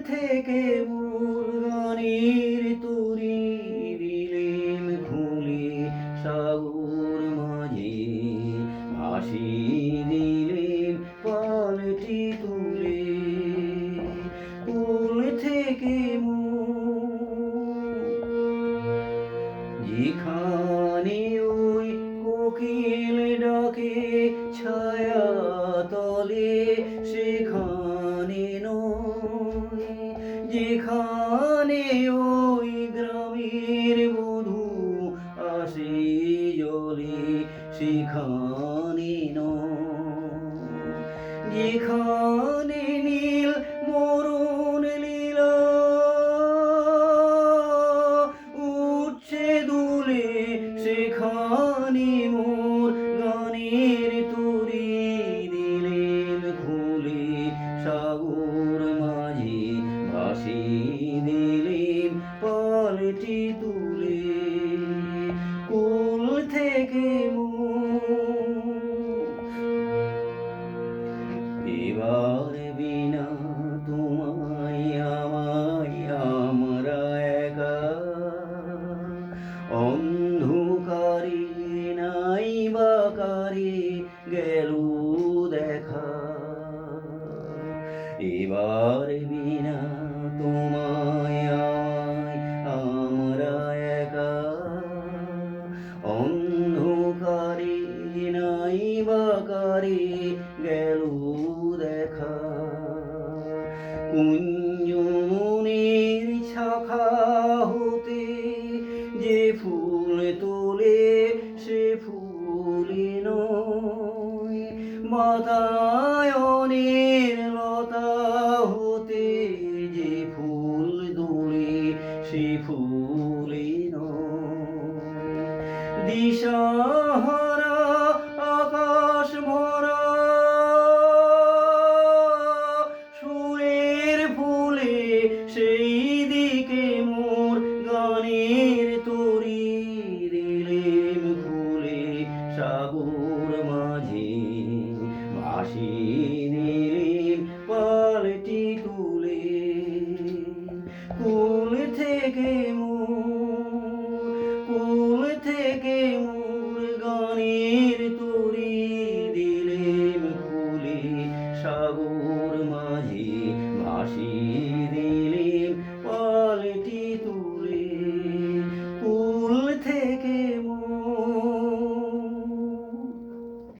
থেকে মোর গানের তরি দিলেম খুলে সাগর মাঝে ভাসিয়ে দিলেম পালটি তুলে কুল থেকে যেখানে ওই কোকিল ডাকে ছায়া তলে সেখানে নয়, যেখানে ওই গ্রামের বধূ আসে জলে সেখানে নয়, যেখানে নীল মরণ লীলা উঠছে দুলে সেখানে মোর গানের তরি দিলেম খুলে সাগর মাঝে ভাসিয়ে দিলেম পালটি তুলে কুল থেকে এবার বিনা তোমায় আমায় আমরা একা অন্ধকারে নাই বাকারে গেল দেখা এবার বিনা তোমায় আমায় আমরা একা অন্ধকারে নাই বাকারে গেল দেখা